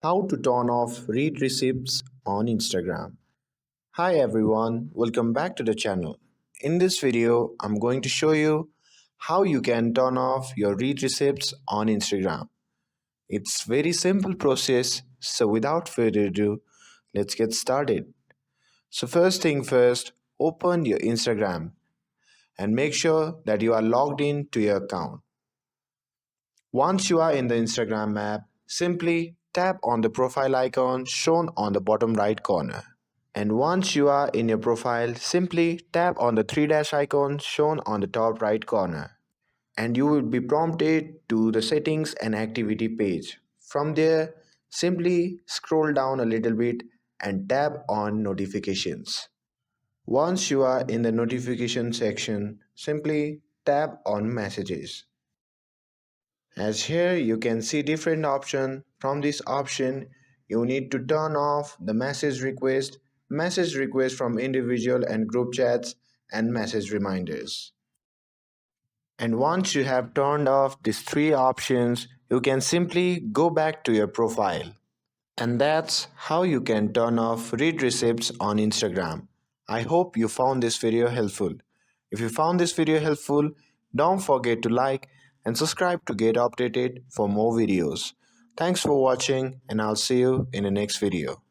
How to turn off read receipts on Instagram. Hi everyone, welcome back to the channel. In this video, I'm going to show you how you can turn off your read receipts on Instagram. It's very simple process, so without further ado, let's get started. So first thing first, open your Instagram and make sure that you are logged in to your account. Once you are in the Instagram app, simply tap on the profile icon shown on the bottom right corner. And once you are in your profile, simply tap on the three dash icon shown on the top right corner. And you will be prompted to the settings and activity page. From there, simply scroll down a little bit and tap on notifications. Once you are in the notification section, simply tap on messages. As here you can see different option. From this option you need to turn off the message request from individual and group chats, and message reminders. And once you have turned off these three options, you can simply go back to your profile. And that's how you can turn off read receipts on Instagram. I hope you found this video helpful. If you found this video helpful, don't forget to like and subscribe to get updated for more videos. Thanks for watching, and I'll see you in the next video.